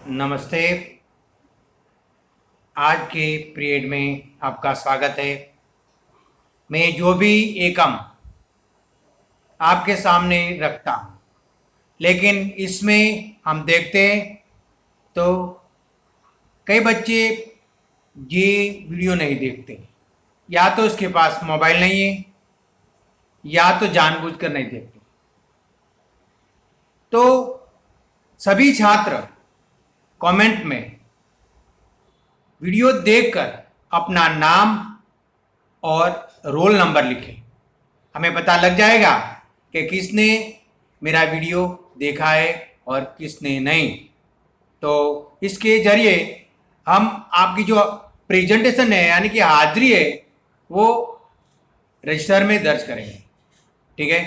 नमस्ते। आज के पीरियड में आपका स्वागत है। मैं जो भी एकम आपके सामने रखता हूँ, लेकिन इसमें हम देखते हैं तो कई बच्चे ये वीडियो नहीं देखते, या तो उसके पास मोबाइल नहीं है या तो जानबूझकर नहीं देखते। तो सभी छात्र कमेंट में वीडियो देखकर अपना नाम और रोल नंबर लिखें। हमें पता लग जाएगा कि किसने मेरा वीडियो देखा है और किसने नहीं। तो इसके जरिए हम आपकी जो प्रेजेंटेशन है यानी कि हाजिरी है वो रजिस्टर में दर्ज करेंगे। ठीक है।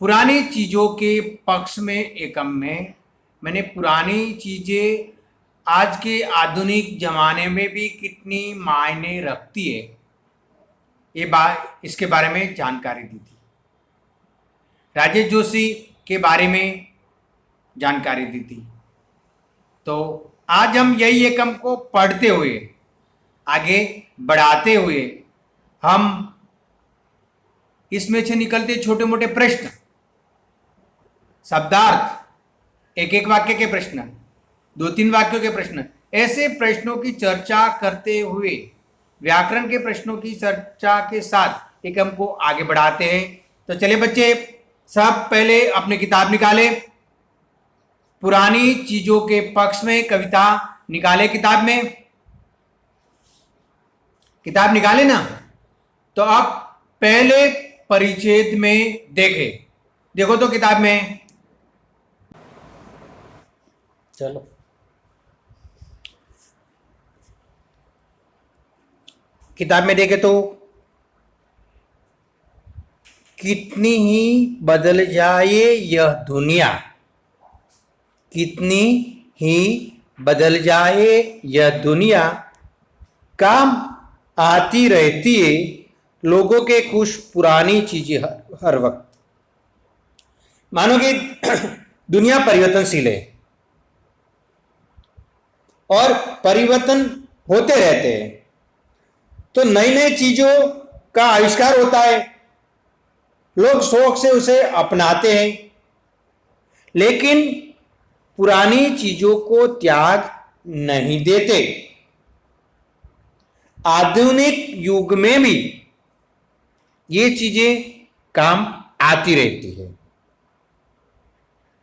पुरानी चीज़ों के पक्ष में एकम में मैंने पुरानी चीज़ें आज के आधुनिक ज़माने में भी कितनी मायने रखती है इसके बारे में जानकारी दी थी। राजेश जोशी के बारे में जानकारी दी थी। तो आज हम यही एकम को पढ़ते हुए आगे बढ़ाते हुए हम इसमें से निकलते छोटे मोटे प्रश्न, शब्दार्थ, एक एक वाक्य के प्रश्न, दो तीन वाक्यों के प्रश्न, ऐसे प्रश्नों की चर्चा करते हुए व्याकरण के प्रश्नों की चर्चा के साथ एकम को आगे बढ़ाते हैं। तो चलिए बच्चे, सब पहले अपनी किताब निकाले, पुरानी चीजों के पक्ष में कविता निकाले। किताब निकाले ना। तो आप पहले परिच्छेद में देखो तो किताब में, चलो किताब में देखे तो कितनी ही बदल जाए यह दुनिया, कितनी ही बदल जाए यह दुनिया, काम आती रहती है लोगों के कुछ पुरानी चीजें हर वक्त। मानो कि दुनिया परिवर्तनशील है और परिवर्तन होते रहते हैं, तो नई नई चीजों का आविष्कार होता है, लोग शौक से उसे अपनाते हैं, लेकिन पुरानी चीजों को त्याग नहीं देते। आधुनिक युग में भी ये चीजें काम आती रहती है,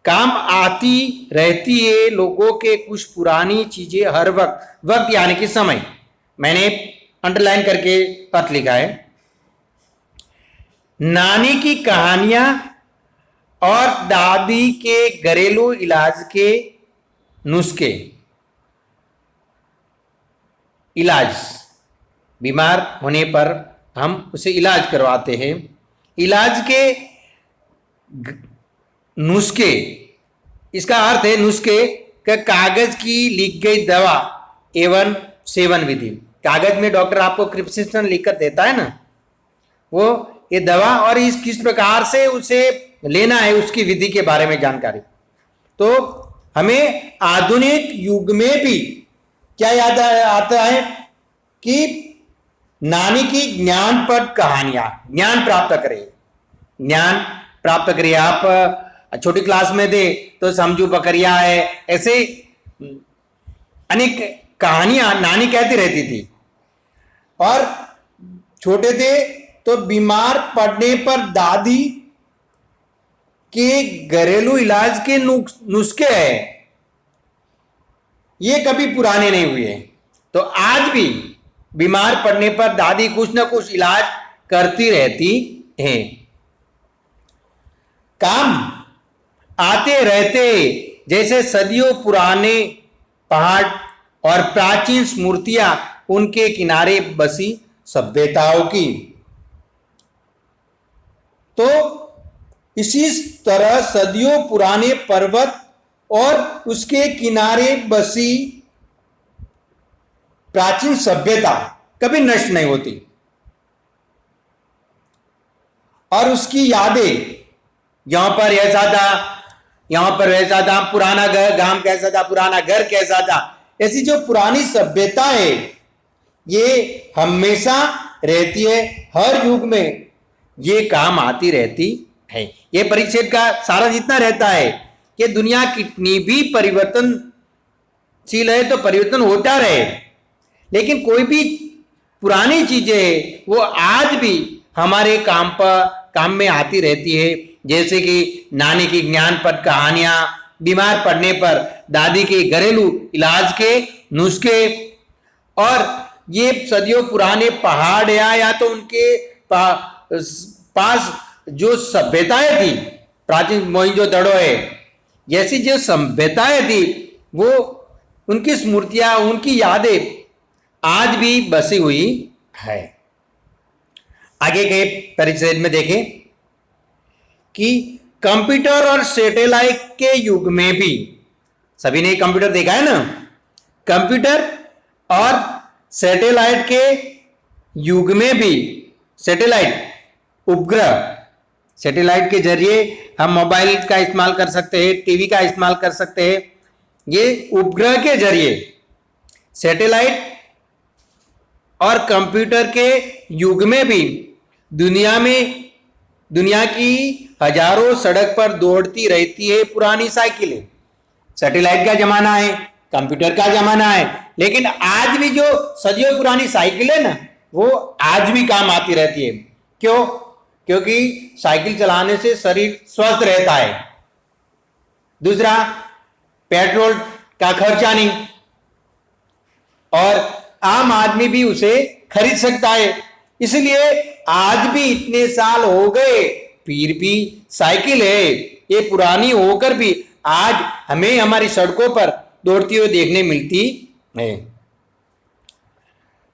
काम आती रहती है लोगों के कुछ पुरानी चीजें हर वक्त यानी कि समय। मैंने अंडरलाइन करके अर्थ लिखा है। नानी की कहानियां और दादी के घरेलू इलाज के नुस्खे। इलाज, बीमार होने पर हम उसे इलाज करवाते हैं। इलाज के नुस्खे, इसका अर्थ है नुस्खे का कागज की लिख गई दवा एवं सेवन विधि। कागज में डॉक्टर आपको प्रिस्क्रिप्शन लिखकर देता है ना, वो ये दवा और इस किस प्रकार से उसे लेना है उसकी विधि के बारे में जानकारी। तो हमें आधुनिक युग में भी क्या याद आता है कि नानी की ज्ञानप्रद कहानियां, ज्ञान प्राप्त करें। आप छोटी क्लास में थे तो समझू बकरिया है, ऐसे अनेक कहानियां नानी कहती रहती थी। और छोटे थे तो बीमार पड़ने पर दादी के घरेलू इलाज के नुस्खे हैं, ये कभी पुराने नहीं हुए। तो आज भी बीमार पड़ने पर दादी कुछ ना कुछ इलाज करती रहती हैं। काम आते रहते जैसे सदियों पुराने पहाड़ और प्राचीन स्मृतियां उनके किनारे बसी सभ्यताओं की। तो इसी तरह सदियों पुराने पर्वत और उसके किनारे बसी प्राचीन सभ्यता कभी नष्ट नहीं होती, और उसकी यादें, यहां पर ऐसा था यहाँ पर वैसा था, पुराना घर गांव कैसा था, पुराना घर कैसा था। ऐसी जो पुरानी सभ्यता है ये हमेशा रहती है, हर युग में ये काम आती रहती है। ये परिच्छेद का सारा जितना रहता है कि दुनिया कितनी भी परिवर्तनशील है तो परिवर्तन होता रहे, लेकिन कोई भी पुरानी चीजें वो आज भी हमारे काम में आती रहती है। जैसे कि नानी की ज्ञानपद कहानियां, बीमार पड़ने पर दादी के घरेलू इलाज के नुस्खे, और ये सदियों पुराने पहाड़ या तो उनके पास जो सभ्यताएं थी, प्राचीन मोहनजोदड़ो है जैसी जो सभ्यताएं थी, वो उनकी स्मृतियां, उनकी यादें आज भी बसी हुई है। आगे के परिच्छेद में देखें कि कंप्यूटर और सैटेलाइट के युग में भी, सभी ने कंप्यूटर देखा है ना, कंप्यूटर और सैटेलाइट के युग में भी, सैटेलाइट उपग्रह, सैटेलाइट के जरिए हम मोबाइल का इस्तेमाल कर सकते हैं, टीवी का इस्तेमाल कर सकते हैं। ये उपग्रह के जरिए, सैटेलाइट और कंप्यूटर के युग में भी दुनिया की हजारों सड़क पर दौड़ती रहती है पुरानी साइकिलें। सैटेलाइट का जमाना है, कंप्यूटर का जमाना है, लेकिन आज भी जो सदियों पुरानी साइकिल है ना, वो आज भी काम आती रहती है। क्यों? क्योंकि साइकिल चलाने से शरीर स्वस्थ रहता है। दूसरा, पेट्रोल का खर्चा नहीं, और आम आदमी भी उसे खरीद सकता है। इसलिए आज भी इतने साल हो गए फिर भी साइकिल है, ये पुरानी होकर भी आज हमें हमारी सड़कों पर दौड़ती हुई देखने मिलती है।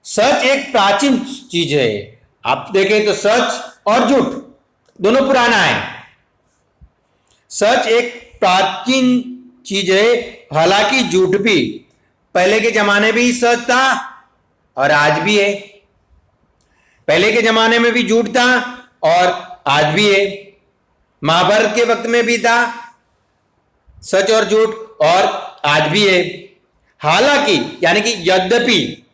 सच एक प्राचीन चीज है। आप देखें तो सच और झूठ दोनों पुराना है। सच एक प्राचीन चीज है, हालांकि झूठ भी पहले के जमाने में भी सच था और आज भी है। पहले के जमाने में भी झूठ था और आज भी है। महाभारत के वक्त में भी था सच और झूठ, और आज भी है। हालांकि यानी कि यद्यपि,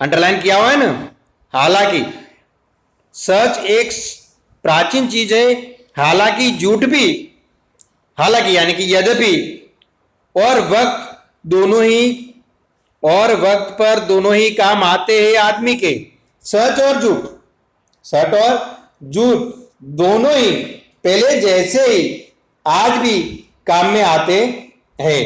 अंडरलाइन किया हुआ है ना, हालांकि सच एक प्राचीन चीज है, हालांकि झूठ भी, हालांकि यानी कि यद्यपि, और वक्त पर दोनों ही काम आते हैं आदमी के। सच और झूठ, सच और झूठ दोनों ही पहले जैसे ही आज भी काम में आते हैं।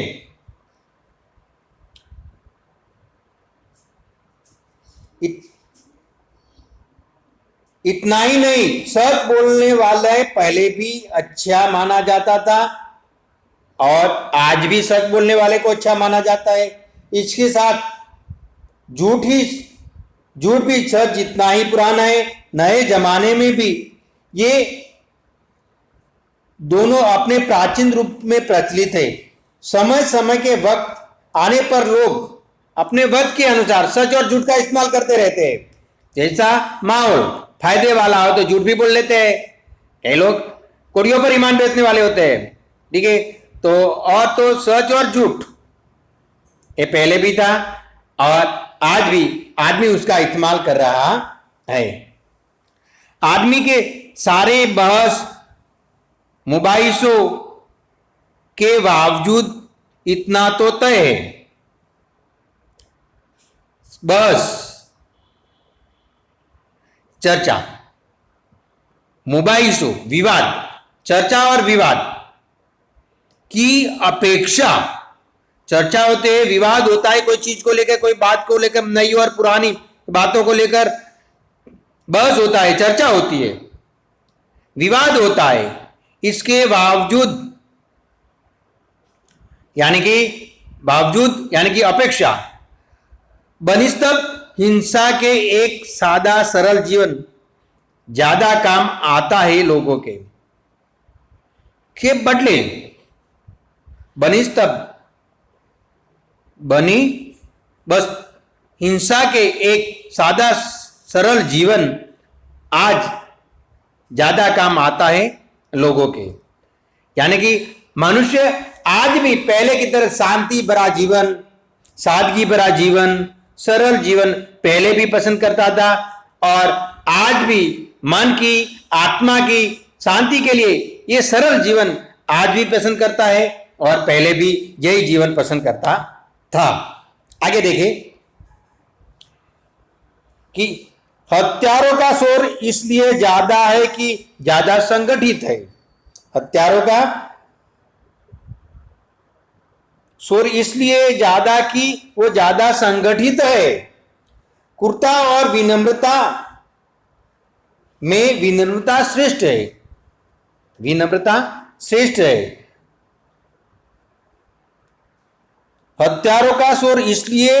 इतना ही नहीं, सच बोलने वाले पहले भी अच्छा माना जाता था और आज भी सच बोलने वाले को अच्छा माना जाता है। इसके साथ झूठ भी सच जितना ही पुराना है। नए जमाने में भी ये दोनों अपने प्राचीन रूप में प्रचलित है। समय समय के वक्त आने पर लोग अपने वक्त के अनुसार सच और झूठ का इस्तेमाल करते रहते हैं। जैसा माहौल फायदे वाला हो तो झूठ भी बोल लेते हैं। कई लोग कोड़ियों पर ईमान बेचने वाले होते हैं, ठीक है। तो सच और झूठ ये पहले भी था और आज भी आदमी उसका इस्तेमाल कर रहा है। आदमी के सारे बहस मुबाहिसों के बावजूद इतना तो तय है, बस चर्चा, मुबाहिसों, विवाद, चर्चा और विवाद की अपेक्षा, चर्चा होते है, विवाद होता है, कोई चीज को लेकर, कोई बात को लेकर, नई और पुरानी बातों को लेकर बहस होता है, चर्चा होती है, विवाद होता है। इसके बावजूद यानी कि अपेक्षा बनिस्बत हिंसा के एक सादा सरल जीवन ज्यादा काम आता है लोगों के बदले बस हिंसा के एक सादा सरल जीवन आज ज्यादा काम आता है लोगों के। यानी कि मनुष्य आज भी पहले की तरह शांति भरा जीवन, सादगी भरा जीवन, सरल जीवन पहले भी पसंद करता था और आज भी मन की, आत्मा की शांति के लिए ये सरल जीवन आज भी पसंद करता है और पहले भी यही जीवन पसंद करता था। आगे देखें कि हत्यारों का शोर इसलिए ज्यादा है कि ज्यादा संगठित है। हत्यारों का शोर इसलिए ज्यादा कि वो ज्यादा संगठित है। क्रूरता और विनम्रता में विनम्रता श्रेष्ठ है। विनम्रता श्रेष्ठ है। हत्यारों का शोर इसलिए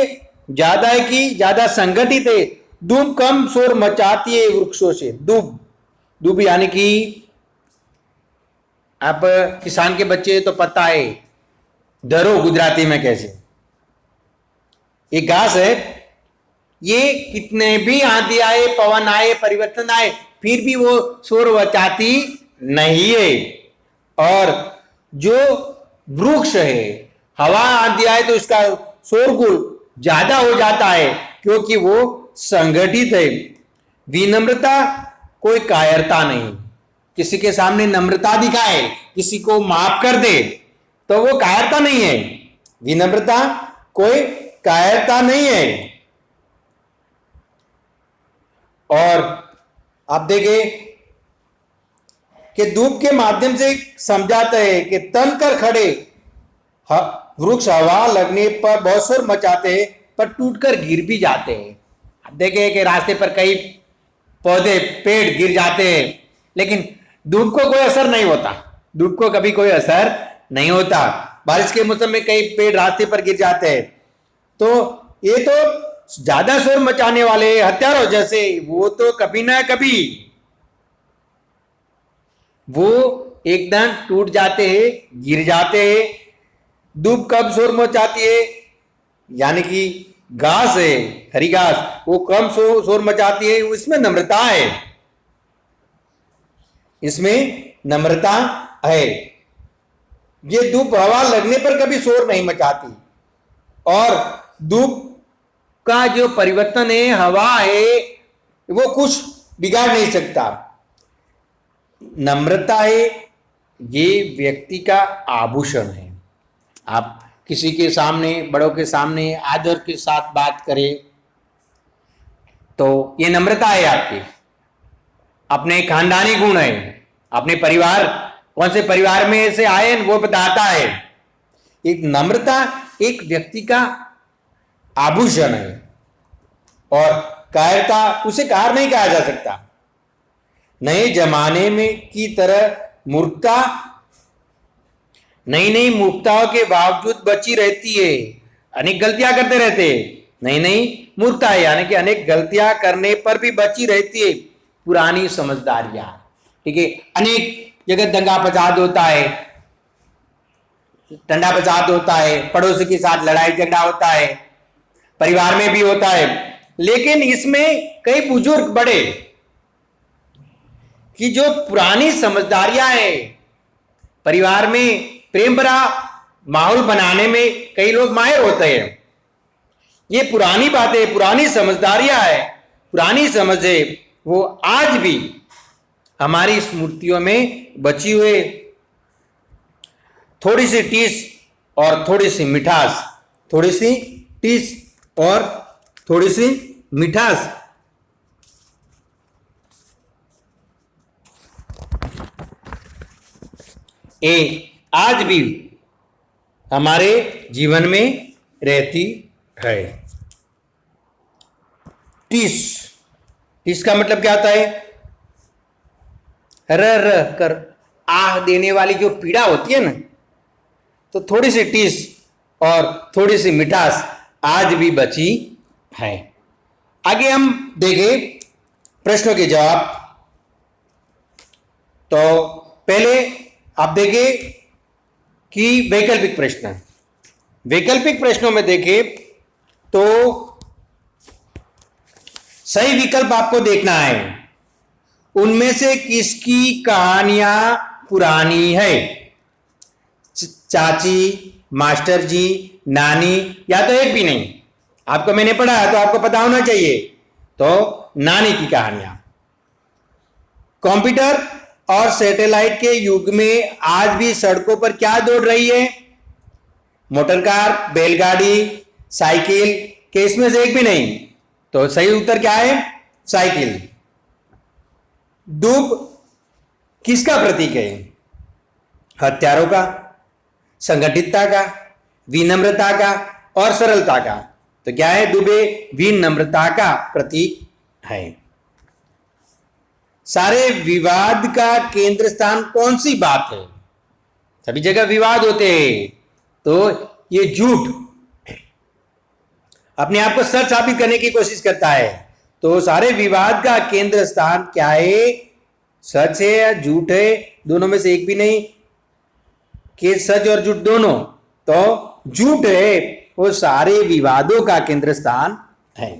ज्यादा है कि ज्यादा संगठित है। धूप कम शोर मचाती है वृक्षों से। धूप यानी कि आप किसान के बच्चे तो पता है डरो गुजराती में कैसे, एक घास है, ये कितने भी आंधी आए, पवन आए, परिवर्तन आए, फिर भी वो शोर मचाती नहीं है। और जो वृक्ष है, हवा आंधी आए तो उसका शोरगुल ज्यादा हो जाता है क्योंकि वो संगठित है। विनम्रता कोई कायरता नहीं। किसी के सामने नम्रता दिखाए, किसी को माफ कर दे तो वो कायरता नहीं है। विनम्रता कोई कायरता नहीं है। और आप देखें कि धूप के माध्यम से समझाता है कि तन कर खड़े वृक्ष हवा लगने पर बहुत शोर मचाते हैं पर टूटकर गिर भी जाते हैं। आप देखें कि रास्ते पर कई पौधे, पेड़ गिर जाते हैं लेकिन धूप को कोई असर नहीं होता। धूप को कभी कोई असर नहीं होता। बारिश के मौसम में कई पेड़ रास्ते पर गिर जाते हैं। तो ये तो ज्यादा शोर मचाने वाले हत्यारों जैसे, वो तो कभी ना कभी वो एकदम टूट जाते हैं, गिर जाते हैं। धूप कब शोर मचाती है, यानी कि घास है, हरी घास, वो कम शोर मचाती है। इसमें नम्रता है, इसमें नम्रता है। ये धूप हवा लगने पर कभी शोर नहीं मचाती। और धूप का जो परिवर्तन है, हवा है, वो कुछ बिगाड़ नहीं सकता। नम्रता है, ये व्यक्ति का आभूषण है। आप किसी के सामने, बड़ों के सामने आदर के साथ बात करें तो ये नम्रता है आपकी। अपने खानदानी गुण है। अपने परिवार, कौन से परिवार में से आए वो बताता है। एक नम्रता एक व्यक्ति का आभूषण है। और कायरता, उसे कार नहीं कहा जा सकता। नए जमाने में की तरह मूर्खता नई नई मूर्खताओं के बावजूद बची रहती है। अनेक गलतियां करते रहते हैं। नई नई मूर्खता है यानी कि अनेक गलतियां करने पर भी बची रहती है पुरानी समझदारियां। ठीक है, अनेक जगह दंगा फसाद होता है, ठंडा फसाद होता है, पड़ोसी के साथ लड़ाई झगड़ा होता है, परिवार में भी होता है। लेकिन इसमें कई बुजुर्ग बड़े कि जो पुरानी समझदारियां हैं, परिवार में प्रेम भरा माहौल बनाने में कई लोग माहिर होते हैं। ये पुरानी बातें, पुरानी समझदारियां है, पुरानी समझ है, वो आज भी हमारी स्मृतियों में बची हुए थोड़ी सी टीस और थोड़ी सी मिठास, थोड़ी सी टीस और थोड़ी सी मिठास, ये आज भी हमारे जीवन में रहती है। टीस, टीस का मतलब क्या होता है? र कर आह देने वाली जो पीड़ा होती है ना, तो थोड़ी सी टीस और थोड़ी सी मिठास आज भी बची है। आगे हम देखें प्रश्नों के जवाब। तो पहले आप देखें कि वैकल्पिक प्रश्न, वैकल्पिक प्रश्नों में देखें तो सही विकल्प आपको देखना है। उनमें से किसकी कहानियां पुरानी है? चाची, मास्टर जी, नानी, या तो एक भी नहीं। आपको मैंने पढ़ा तो आपको पता होना चाहिए। तो नानी की कहानियां। कंप्यूटर और सैटेलाइट के युग में आज भी सड़कों पर क्या दौड़ रही है? मोटर कार, बैलगाड़ी, साइकिल, के इसमें से एक भी नहीं। तो सही उत्तर क्या है? साइकिल। दूब किसका प्रतीक है? हत्यारों का, संगठितता का, विनम्रता का और सरलता का। तो क्या है? दुबे विनम्रता का प्रतीक है। सारे विवाद का केंद्र स्थान कौन सी बात है? सभी जगह विवाद होते हैं, तो ये झूठ अपने आप को सच साबित करने की कोशिश करता है। तो सारे विवाद का केंद्र स्थान क्या है? सच है या झूठ है? दोनों में से एक भी नहीं, कि सच और झूठ दोनों। तो झूठ है, वो सारे विवादों का केंद्र स्थान है।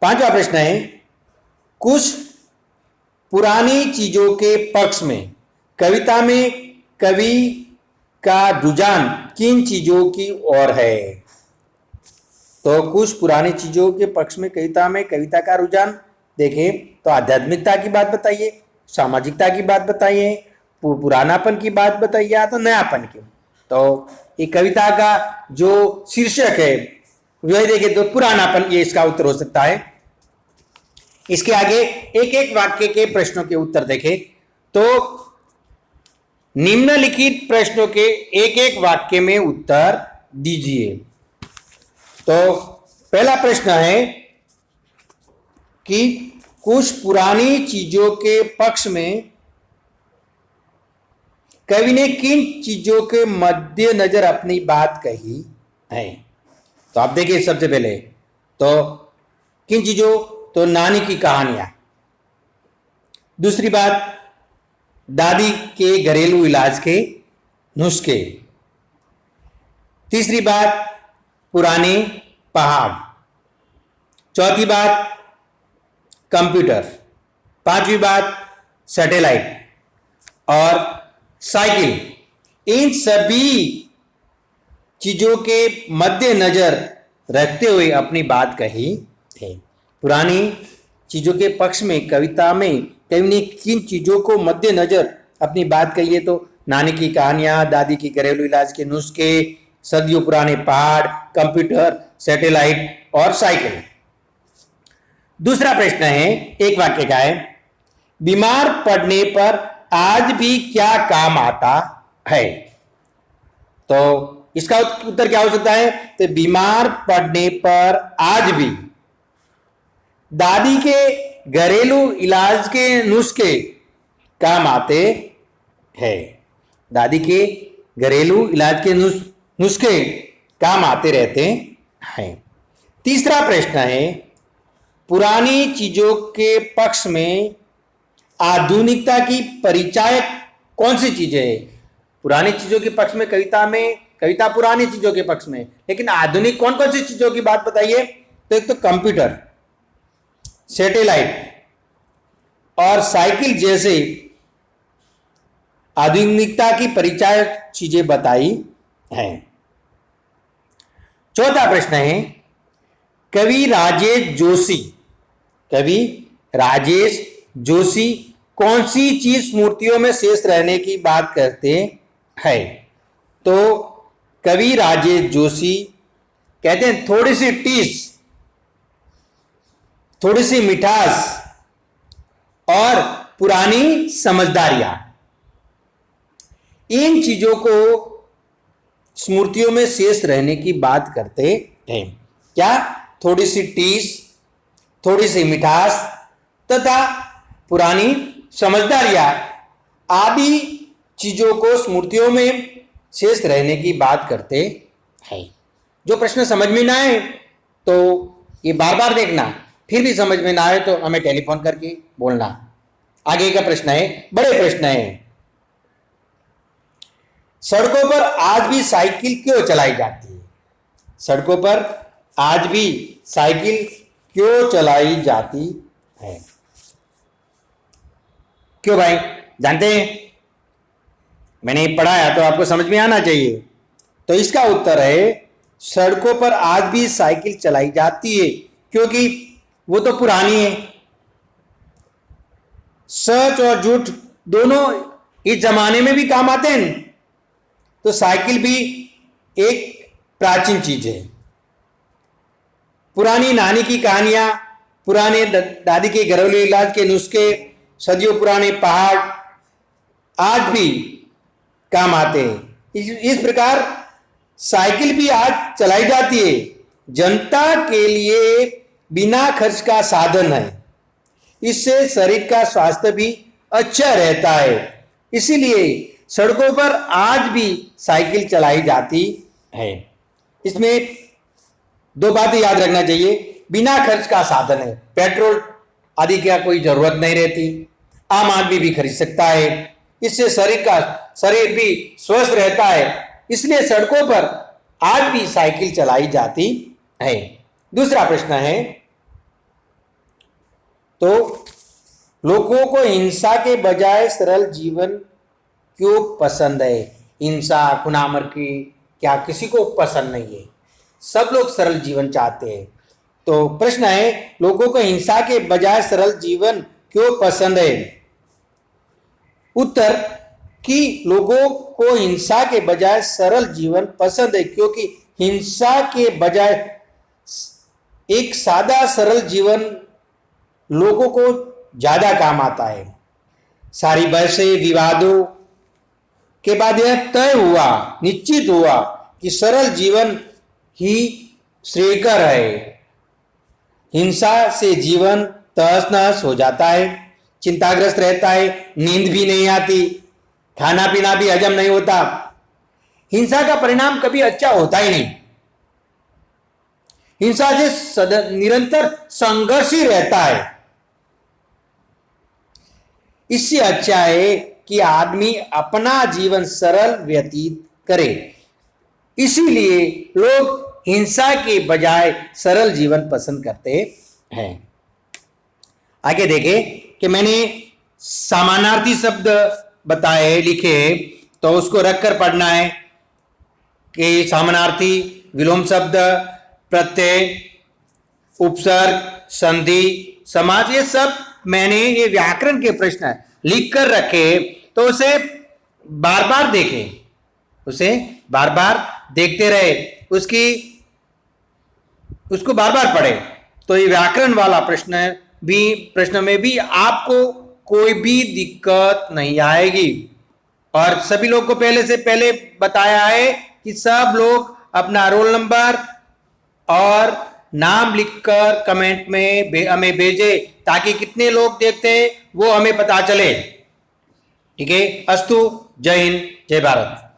पांचवा प्रश्न है, कुछ पुरानी चीजों के पक्ष में कविता में कवि का रुझान किन चीजों की ओर है? तो कुछ पुरानी चीजों के पक्ष में कविता का रुझान देखें तो आध्यात्मिकता की बात बताइए, सामाजिकता की बात बताइए, पुरानापन की बात बताइए, या तो नयापन की। तो ये कविता का जो शीर्षक है वही देखिए, तो पुरानापन, ये इसका उत्तर हो सकता है। इसके आगे एक एक वाक्य के प्रश्नों के उत्तर देखें तो निम्नलिखित प्रश्नों के एक एक वाक्य में उत्तर दीजिए। तो पहला प्रश्न है कि कुछ पुरानी चीजों के पक्ष में कवि ने किन चीजों के मद्देनजर अपनी बात कही है? तो आप देखिए, सबसे पहले तो किन चीजों? तो नानी की कहानियां। दूसरी बात, दादी के घरेलू इलाज के नुस्खे। तीसरी बात, पुराने पहाड़। चौथी बात, कंप्यूटर। पांचवी बात, सैटेलाइट और साइकिल। इन सभी चीजों के मद्देनजर रखते हुए अपनी बात कही है। पुरानी चीजों के पक्ष में कविता में कवि ने किन चीजों को मद्देनजर अपनी बात कही है? तो नानी की कहानियां, दादी की घरेलू इलाज के नुस्खे, सदियों पुराने पहाड़, कंप्यूटर, सैटेलाइट और साइकिल। दूसरा प्रश्न है, एक वाक्य का है, बीमार पड़ने पर आज भी क्या काम आता है? तो इसका उत्तर क्या हो सकता है? तो बीमार पड़ने पर आज भी दादी के घरेलू इलाज के नुस्खे काम आते हैं। दादी के घरेलू इलाज के नुस्खे काम आते रहते हैं। तीसरा प्रश्न है, पुरानी चीजों के पक्ष में आधुनिकता की परिचायक कौन सी चीजें है? पुरानी चीजों के पक्ष में कविता पुरानी चीजों के पक्ष में, लेकिन आधुनिक कौन कौन सी चीजों की बात बताइए? तो एक तो कंप्यूटर, सैटेलाइट और साइकिल जैसे आधुनिकता की परिचायक चीजें बताई हैं। चौथा प्रश्न है, कवि राजेश जोशी कौन सी चीज स्मृतियों में शेष रहने की बात करते हैं? तो कवि राजेश जोशी कहते हैं थोड़ी सी टीस, थोड़ी सी मिठास और पुरानी समझदारियां, इन चीजों को स्मृतियों में शेष रहने की बात करते हैं। क्या? थोड़ी सी टीस, थोड़ी सी मिठास तथा पुरानी समझदारियां आदि चीजों को स्मृतियों में शेष रहने की बात करते हैं। जो प्रश्न समझ में ना आए तो ये बार बार देखना, फिर भी समझ में ना आए तो हमें टेलीफोन करके बोलना। आगे का प्रश्न है, बड़े प्रश्न है, सड़कों पर आज भी साइकिल क्यों चलाई जाती है? सड़कों पर आज भी साइकिल क्यों चलाई जाती है? क्यों भाई, जानते हैं? मैंने पढ़ाया तो आपको समझ में आना चाहिए। तो इसका उत्तर है सड़कों पर आज भी साइकिल चलाई जाती है, क्योंकि वो तो पुरानी है। सच और झूठ दोनों इस जमाने में भी काम आते हैं। तो साइकिल भी एक प्राचीन चीज है। पुरानी नानी की कहानियां, पुराने दादी के घरेलू इलाज के नुस्खे, सदियों पुराने पहाड़ आज भी काम आते हैं। इस प्रकार साइकिल भी आज चलाई जाती है। जनता के लिए बिना खर्च का साधन है। इससे शरीर का स्वास्थ्य भी अच्छा रहता है। इसीलिए सड़कों पर आज भी साइकिल चलाई जाती है। इसमें दो बातें याद रखना चाहिए। बिना खर्च का साधन है, पेट्रोल आदि की कोई जरूरत नहीं रहती, आम आदमी भी खरीद सकता है। इससे शरीर भी स्वस्थ रहता है। इसलिए सड़कों पर आज भी साइकिल चलाई जाती है। दूसरा प्रश्न है, तो लोगों को हिंसा के बजाय सरल जीवन क्यों पसंद है? हिंसा, खुनामर की क्या किसी को पसंद नहीं है? सब लोग सरल जीवन चाहते हैं। तो प्रश्न है, लोगों को हिंसा के बजाय सरल जीवन क्यों पसंद है? उत्तर कि लोगों को हिंसा के बजाय सरल जीवन पसंद है, क्योंकि हिंसा के बजाय एक सादा सरल जीवन लोगों को ज्यादा काम आता है। सारी बहसें, विवादों के बाद यह तय हुआ, निश्चित हुआ कि सरल जीवन ही श्रेयकर है। हिंसा से जीवन तहस नहस हो जाता है, चिंताग्रस्त रहता है, नींद भी नहीं आती, खाना पीना भी हजम नहीं होता। हिंसा का परिणाम कभी अच्छा होता ही नहीं। हिंसा से निरंतर संघर्ष ही रहता है। इससे अच्छा है कि आदमी अपना जीवन सरल व्यतीत करे। इसीलिए लोग हिंसा के बजाय सरल जीवन पसंद करते हैं। आगे देखें कि मैंने समानार्थी शब्द बताए, लिखे, तो उसको रखकर पढ़ना है कि समानार्थी, विलोम शब्द, प्रत्यय, उपसर्ग, संधि, समास, ये सब मैंने ये व्याकरण के प्रश्न लिख कर रखे। तो उसे बार बार देखें, उसे बार बार देखते रहे, उसको बार बार पढ़े। तो ये व्याकरण वाला प्रश्न में भी आपको कोई भी दिक्कत नहीं आएगी। और सभी लोग को पहले से पहले बताया है कि सब लोग अपना रोल नंबर और नाम लिखकर कमेंट में हमें भेजे, ताकि कितने लोग देखते हैं वो हमें पता चले। ठीक है, अस्तु, जय हिंद, जय भारत।